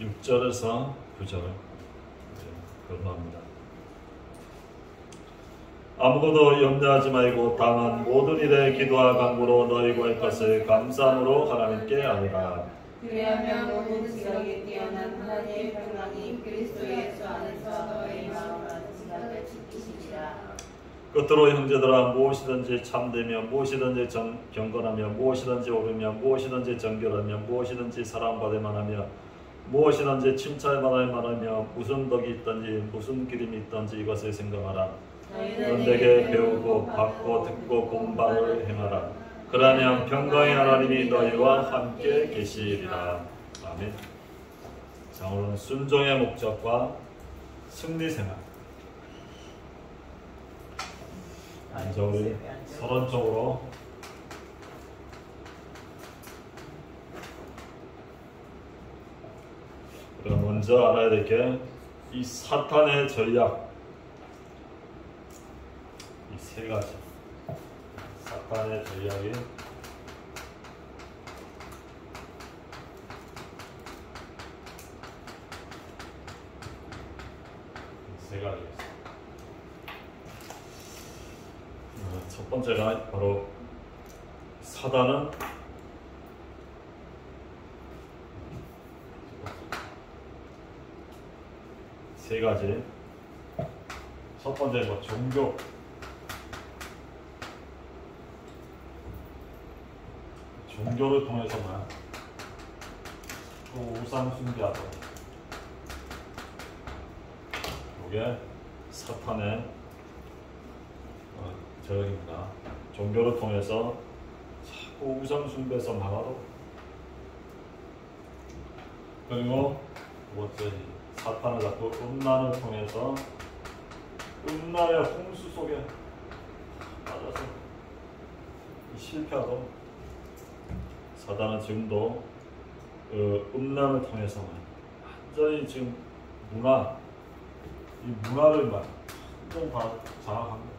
6절에서 9절 건너합니다. 아무것도 염려하지 말고 다만 모든 일에 기도와 간구로 너희고의 것을 감사함으로 하나님께 아뢰라. 그리하면 모든 지각에 뛰어난 하나님의 평강이 그리스도 예수 안에서 너희 마음과 지각을 지키시리라. 끝으로 형제들아, 무엇이든지 참되며 무엇이든지 경건하며 무엇이든지 옳으며 무엇이든지 정결하며 무엇이든지 사랑받을 만하며 무엇이든지 칭찬을 받을 만하며 무슨 덕이 있든지 무슨 기림이 있든지 이것을 생각하라. 너희는 내게 배우고 받고 듣고 공부를 행하라. 그러면 평강의 하나님이 너희와 함께 계시리라. 아멘. 자, 오늘은 순종의 목적과 승리 생활. 이제 우리 서론적으로 우리가 먼저 알아야 될 게 이 사탄의 전략, 이 세 가지 사탄의 전략이 세 가지입니다. 첫 번째가 바로 사단은 세 가지. 첫 번째 종교를 통해서만 또 우상 숭배하고, 이게 사탄의 저역입니다. 종교를 통해서 자꾸 우상 숭배에서 나가도, 그리고 두 번째 사탄은 자꾸 음란을 통해서 음란의 홍수 속에 빠져서 실패하도, 사단은 지금도 음란을 통해서만 완전히 지금 이 문화를 막 완전 다 장악합니다.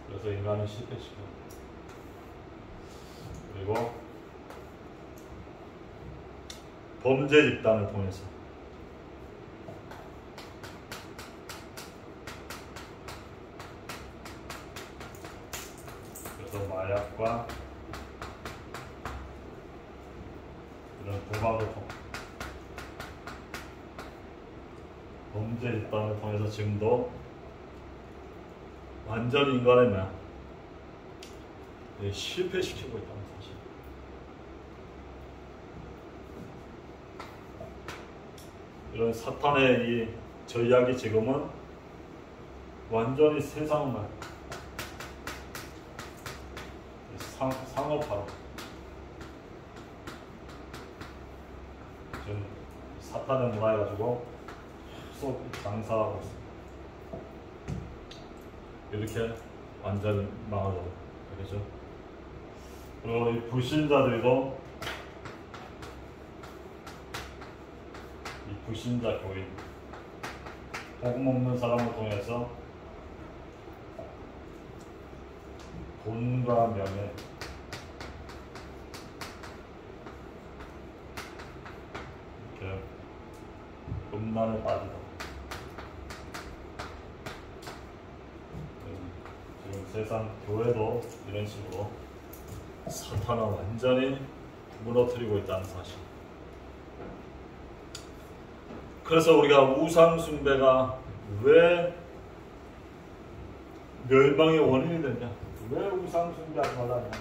그래서 인간을 실패시켜. 그리고 범죄 집단을 통해서 그래서 마약과 이런 도박을 통해 범죄 집단을 통해서 지금도 완전히 인간을 실패시키고 있다는 사실. 이런 사탄의 이 전략이 지금은 완전히 세상을 상업화로 지금 사탄의 문화에 가지고 계속 장사하고 있습니다. 이렇게 완전히 망하도록, 그렇죠? 그리고 이 불신자들도 이 불신자 교인, 복음 없는 사람을 통해서 돈과 명예, 이렇게 음란에 빠지도록, 지금 세상 교회도 이런 식으로 사탄을 완전히 무너뜨리고 있다는 사실. 그래서 우리가 우상 숭배가 왜 멸망의 원인이 되냐? 왜 우상 숭배하지 말라냐?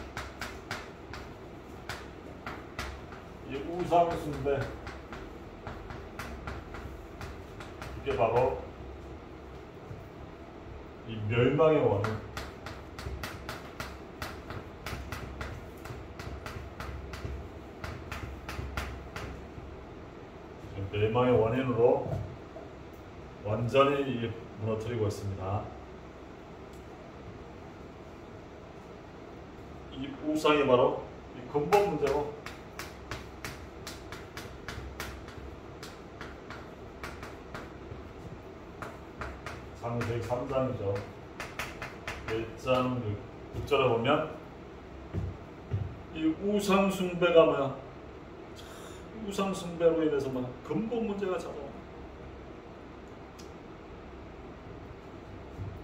이 우상 숭배, 이게 바로 이 멸망의 원인. 멸망의 원인으로 완전히 무너뜨리고 있습니다. 이 우상이 바로 이 근본 문제고, 창세기 3장이죠. 1장 6절에 보면 이 우상 숭배가 뭐야? 우상 숭배로 인해서 막 근본 문제가 찾아와.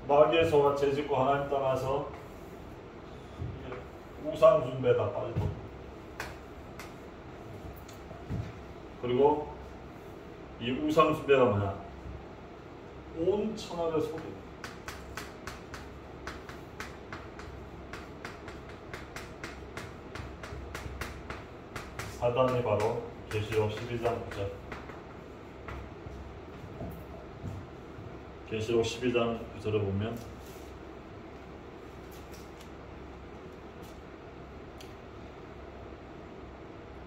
마귀의 소가 죄짓고 하나님 떠나서 우상 숭배다 빠져버려. 그리고 이 우상 숭배가 뭐냐? 온 천하를 속여. 사단이 바로 계시록 12장 9절. 계시록 12장 9절을 보면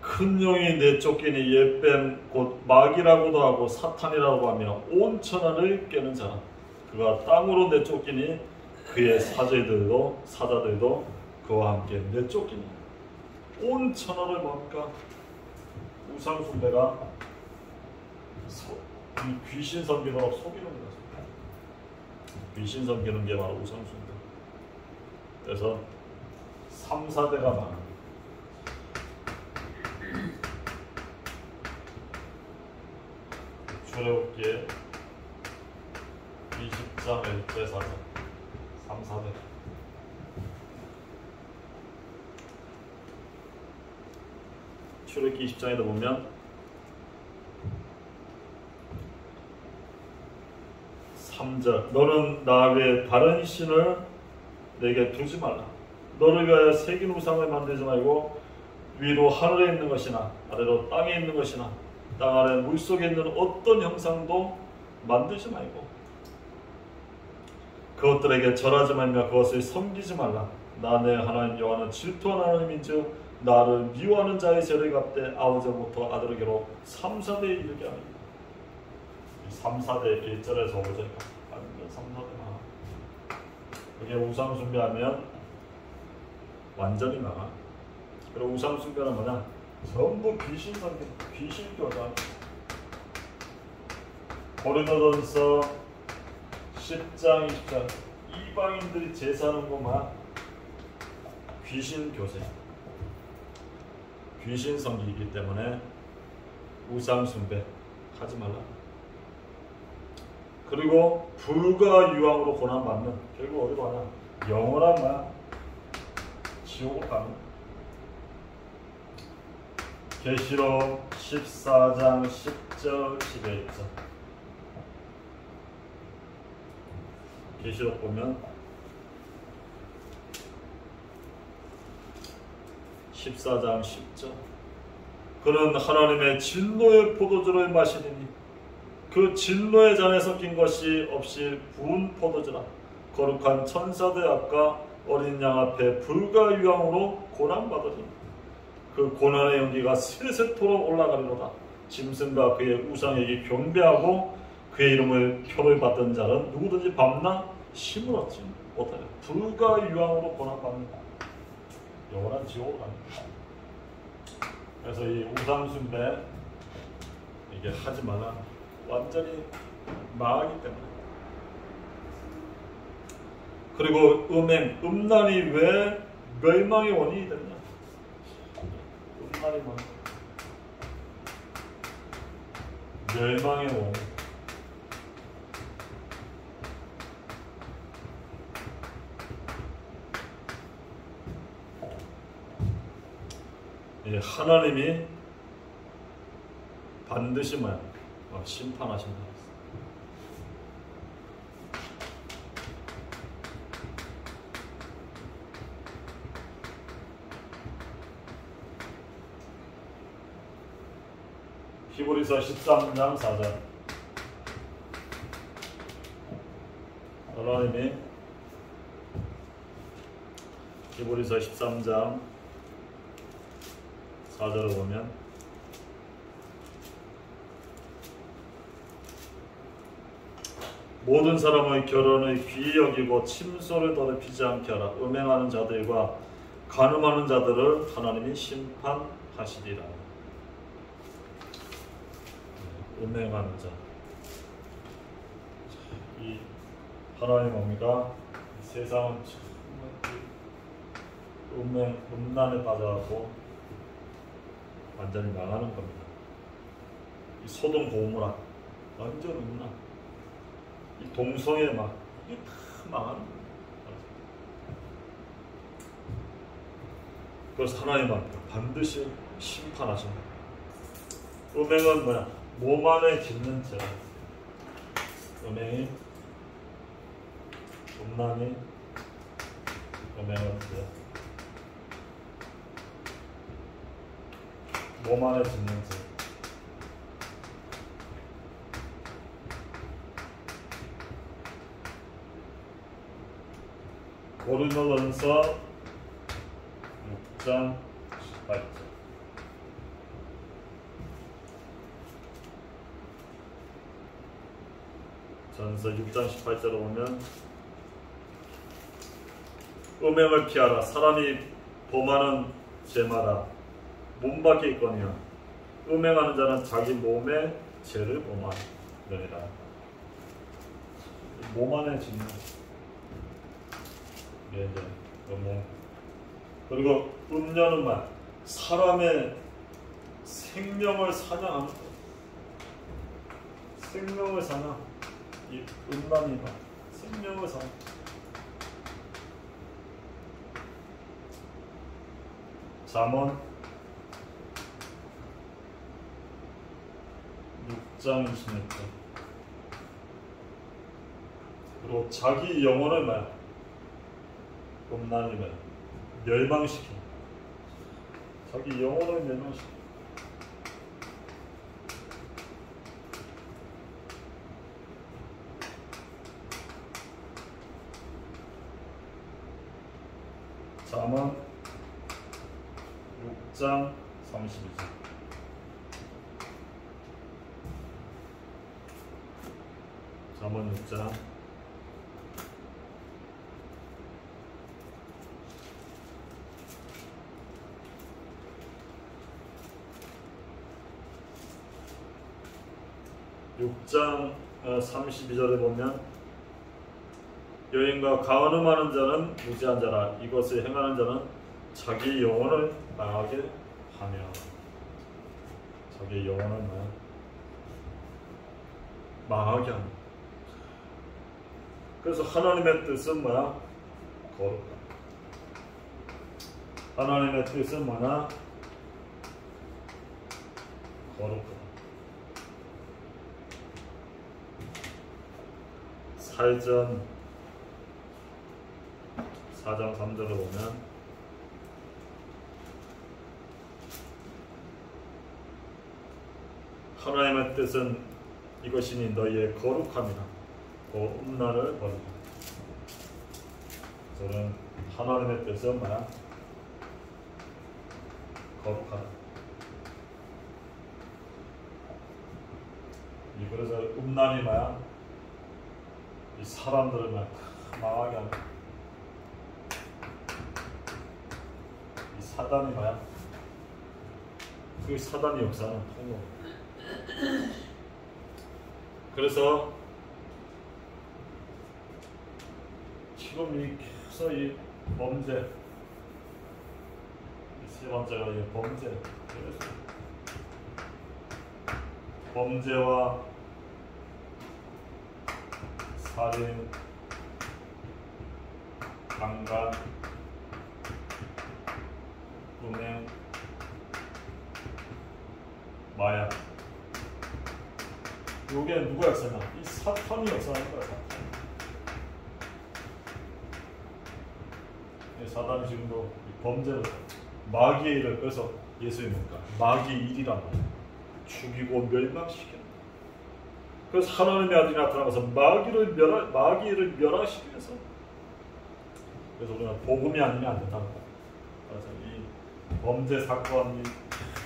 큰 용이 내쫓기니 옛뱀 곧 마귀라고도 하고 사탄이라고 하며 온 천하를 깨는 자라. 그가 땅으로 내쫓기니 그의 사자들도 그와 함께 내쫓기니. 온 천하를 뭡니까? 우상 숭배가 귀신 섬기도록 속이는 거죠. 귀신 섬기는 게 바로 우상 숭배. 그래서 3, 4대가 많아. 출애굽기 20장 1제 4절 3, 4대. 출애굽기 20장에도 보면 3절 너는 나 외에 다른 신을 내게 두지 말라. 너를 위하여 새긴 우상을 만들지 말고 위로 하늘에 있는 것이나 아래로 땅에 있는 것이나 땅 아래 물속에 있는 어떤 형상도 만들지 말고 그것들에게 절하지 말며 그것을 섬기지 말라. 나 내 하나님 여호와는 질투하는 하나님인즉 나를 미워하는 자의 죄를 갚되 아버지로부터 아들에게로 3, 4대에 이르게 하니. 3, 4대 1절에서 5절까지 완전 3, 4대나. 그게 우상 숭배하면 완전히 나가. 그리고 우상 숭배는 뭐냐? 전부 귀신 섬기, 귀신 교단. 고린도전서 10장 20절 이방인들이 제사하는 것만 귀신 교세, 귀신 섬기기 때문에 우상 숭배 하지 말라. 그리고 불과 유황으로 고난받는, 결국 어디로 가냐? 영원한 말 지옥으로 가는. 계시록 14장 10절 11절. 계시록 보면 14장 10절 그는 하나님의 진노의 포도주를 마시리니 그 진노의 잔에 섞인 것이 없이 부은 포도주라. 거룩한 천사들 앞과 어린 양 앞에 불과 유황으로 고난받으니 그 고난의 연기가 세세토록 올라가리로다. 짐승과 그의 우상에게 경배하고 그의 이름을 표를 받던 자는 누구든지 밤낮 힘을 얻지 못하여 불과 유황으로 고난받는다. 영원한 지옥으로 갑니다. 그래서 이 우상 숭배 이게 하지 말라. 완전히 망하기 때문에. 그리고 음행, 음란이 왜 멸망의 원인이 됐냐? 음란이 뭐? 멸망의 원인. 하나님이 반드시 심판하신다. 히브리서 13장 4절 하나님이 히브리서 13장 4절을 보면 모든 사람의 결혼을 귀히 여기고 침소를 더럽히지 않게 하라. 음행하는 자들과 간음하는 자들을 하나님이 심판하시리라. 음행하는 자. 이 하나님 뭡니까? 세상은 정말 음란에 빠져갖고 완전히 망하는 겁니다. 이 소돔 고모라 완전 음란. 이 동성애 막 이게 다 망하는 겁니다. 그래서 하나님은 반드시 심판하십니다. 음행은 뭐야? 몸 안에 짓는 죄. 음행이 음란이 음행은 죄. 몸 안에 짓는 죄. 고린도전서 6장 18절. 전서 6장 18절을 보면 음행을 피하라. 사람이 범하는 죄마다 몸 밖에 있거니와 음행하는 자는 자기 몸에 죄를 범하느니라. 몸 안에 짓는 게 이제 음행. 그리고 음녀는 말 사람의 생명을 사냥하는 것. 생명을 사냥. 이 음란이 말 생명을 사냥. 잠언 6장 26절. 그리고 자기 영혼을 말 음란이면 멸망시켜. 자기 영혼을 멸망시켜. 잠언 6장 32절. 잠언 6장 32절에 보면 여인과 가늠하는 자는 무지한 자라. 이것을 행하는 자는 자기 영혼을 망하게 하며. 자기 영혼을 망하게 하며. 그래서 하나님의 뜻은 뭐야? 거룩함. 하나님의 뜻은 뭐냐? 거룩함. 사전 4장 3절을 보면 하나님의 뜻은 이것이니 너희의 거룩함이라. 그 음란을 버리라. 저는 하나님의 뜻은 뭐야? 거룩하다. 그래서 음란이 뭐야? 이 사람들을 망하게 하는. 이 사단이 뭐야? 그 사단의 역사는 통로. 그래서 지금 이 계속 이 범죄, 이 세 번째가 이 범죄. 그래서 범죄와 살인, 강간, 음행, 마약. 요게 누가 역사냐? 이 사탄이 역사하는 거야. 사탄이 지금도 범죄를 마귀의 일을 그래서 예수님이 뭡니까? 마귀의 일이란 말이야. 죽이고 멸망시키는. 그래서 하나님의 아들이 나타나서 마귀를 멸하시기 위해서. 그래서 우리는 복음이 아니면 안 된다는 거야. 그래서 이 범죄 사건이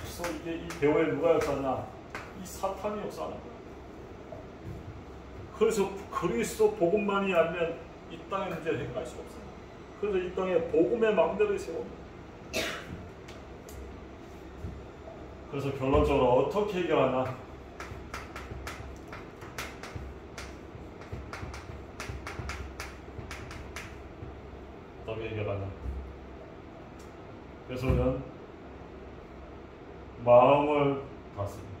계속 이게 이 배후에 누가 역사하냐? 이 사탄이 역사하는 거야. 그래서 그리스도 복음만이 아니면 이 땅의 문제를 해결할 수가 없어요. 그래서 이 땅에 복음의 망대를 세웁니다. 그래서 결론적으로 어떻게 해결하나? 어떻게 해결하나? 그래서 우리는 마음을 다스립니다.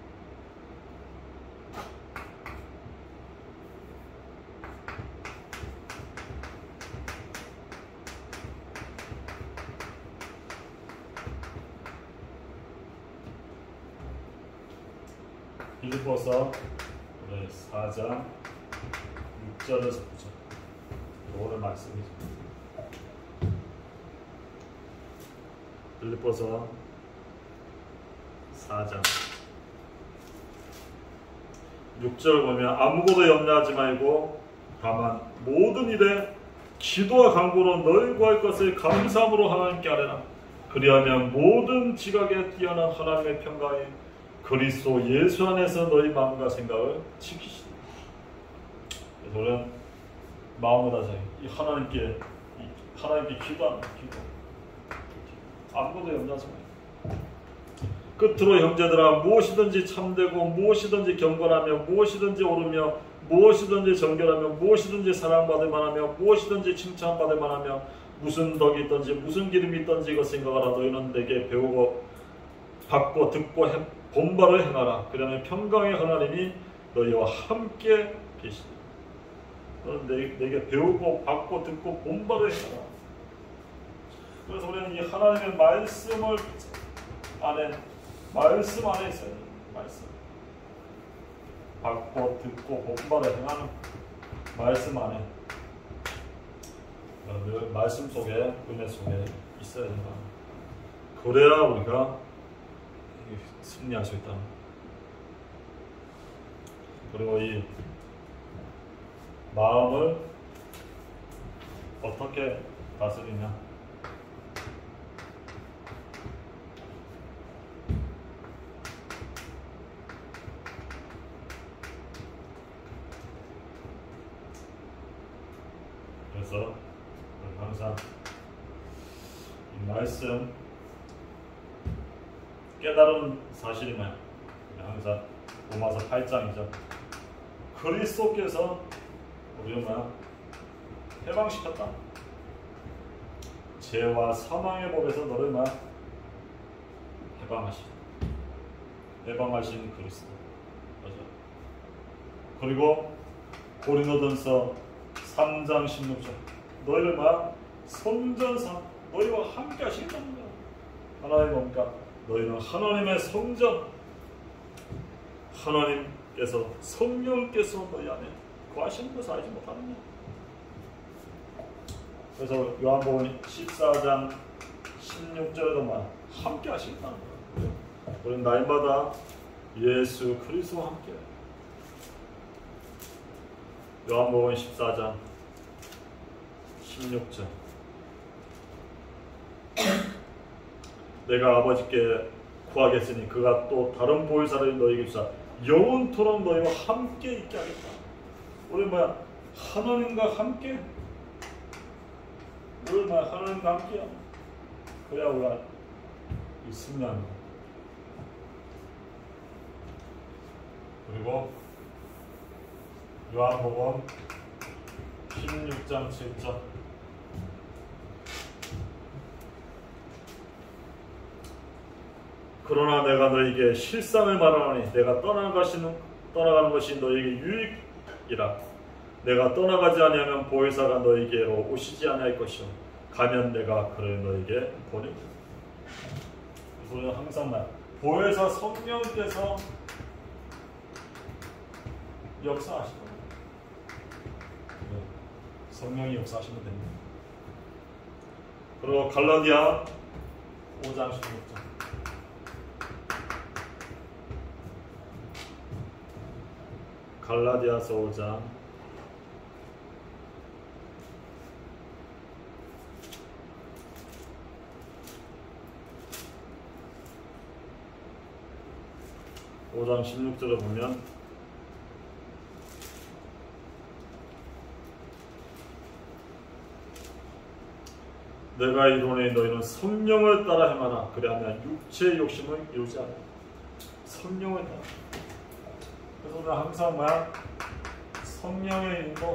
빌립보서 4장 6절에서 9절 오늘 말씀이죠. 빌립보서 4장 6절 보면 아무것도 염려하지 말고 다만 모든 일에 기도와 간구로 너희 구할 것을 감사함으로 하나님께 아뢰라. 그리하면 모든 지각에 뛰어난 하나님의 평강이 그리스도 예수 안에서 너희 마음과 생각을 지키시라. 그래서 우리는 마음을 다져 이 하나님께 기도합니다. 기도. 아무것도 염려하지 말고. 끝으로 형제들아 무엇이든지 참되고 무엇이든지 경건하며 무엇이든지 옳으며 무엇이든지 정결하며 무엇이든지 사랑받을 만하며 무엇이든지 칭찬받을 만하며 무슨 덕이 있든지 무슨 기름이 있든지 이것 생각하라. 너희는 내게 배우고 받고 듣고 본바를 행하라. 그러면 평강의 하나님이 너희와 함께 계시리라. 너는 내게 배우고 받고 듣고 본바를 행하라. 그래서 우리는 이 하나님의 말씀 안에 있어요. 말씀 받고 듣고 본바를 행하는 말씀 안에 늘 말씀 속에 은혜 속에 있어야 된다. 그래야 우리가 승리할 수 있다. 그리고 이 마음을 어떻게 다스리냐? 그래서 항상 이 말씀 깨달은 사실이면 항상 로마서 8장이죠. 그리스도께서 우리를 해방시켰다. 죄와 사망의 법에서 너를 해방하신 그리스도. 맞아. 그리고 고린도전서 3장 16절 너희를 성전상 너희와 함께 하신다는 거야. 하나님 뭡니까? 너희는 하나님의 성전, 하나님께서 성령께서 너희 안에 구하시는 것을 알지 못하느냐. 그래서 요한복음 14장 16절에도 함께 하신다는 거야. 우리는 날마다 예수 그리스도와 함께. 요한복음 14장 16절 내가 아버지께 구하겠으니 그가 또 다른 보혜사를 너희에게 주사 영원토록 너희와 함께 있게 하겠다. 우리 하나님과 함께 늘 하나님과 함께야. 그래야 우리가 승리합니다. 그리고 요한복음 16장 7절 그러나 내가 너희에게 실상을 말하노니 내가 떠나가는 것이 너희에게 유익이라. 내가 떠나가지 아니하면 보혜사가 너희에게로 오시지 아니할 것이요 가면 내가 그를 너희에게 보내리라. 우리는 항상 보혜사 성령께서 역사하시는 거예요. 성령이 역사하시면 됩니다. 그리고 갈라디아 5장 16절 갈라디아서 5장 16절에 보면 내가 이르노니 너희는 성령을 따라 행하라. 그리하면 육체의 욕심을 이루지 않아. 성령을 따라. 그래서 우리는 항상 성령의 인도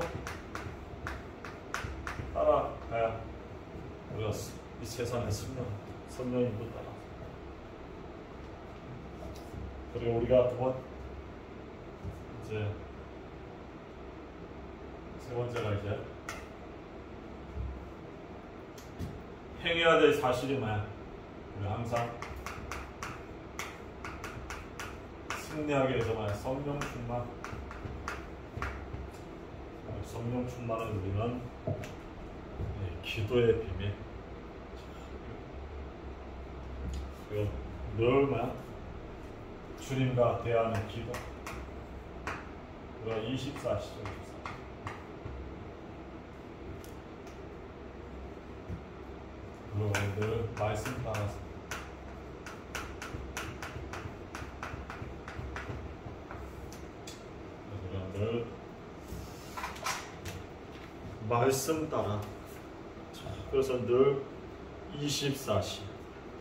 따라가야 우리가 이 세상에 성령 인도 따라. 그리고 우리가 두 번 이제 세 번째가 이제 행해야 될 사실이 뭐야? 우리 항상 승리하기 위해서 뭐야? 성령 충만. 성령 충만을 우리는 기도의 비밀. 그리고 늘 뭐야? 주님과 대하는 기도. 우리가 24시죠. 그리고 늘 말씀 따라서 우리가 늘 말씀 따라. 그래서 늘 24시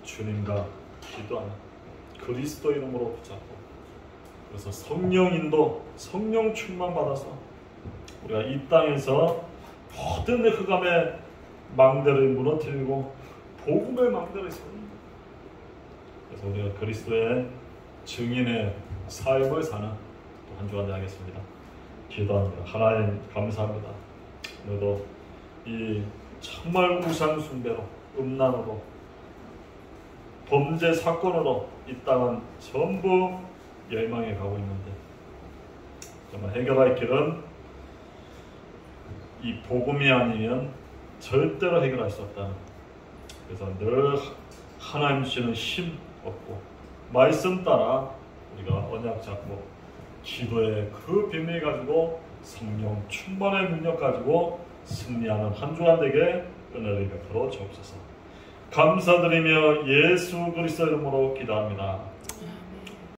주님과 기도하는 그리스도 이름으로 붙잡고, 그래서 성령 인도, 성령 충만 받아서 우리가 이 땅에서 모든 흑암의 망대를 무너뜨리고 복음의 망대를 세웁니다. 그래서 우리가 그리스도의 증인의 삶을 사는 또 한 주간 되겠습니다. 기도합니다. 하나님 감사합니다. 오늘도 이 정말 우상 숭배로, 음란으로, 범죄 사건으로 이 땅은 전부 멸망해 가고 있는데, 정말 해결할 길은 이 복음이 아니면 절대로 해결할 수 없다. 그래서 늘 하나님 주시는 힘 얻고 말씀 따라 우리가 언약 잡고 기도의 그 비밀 가지고 성령 충만의 능력 가지고 승리하는 한 주간 되게 은혜를 베풀어 주옵소서. 감사드리며 예수 그리스도 이름으로 기도합니다.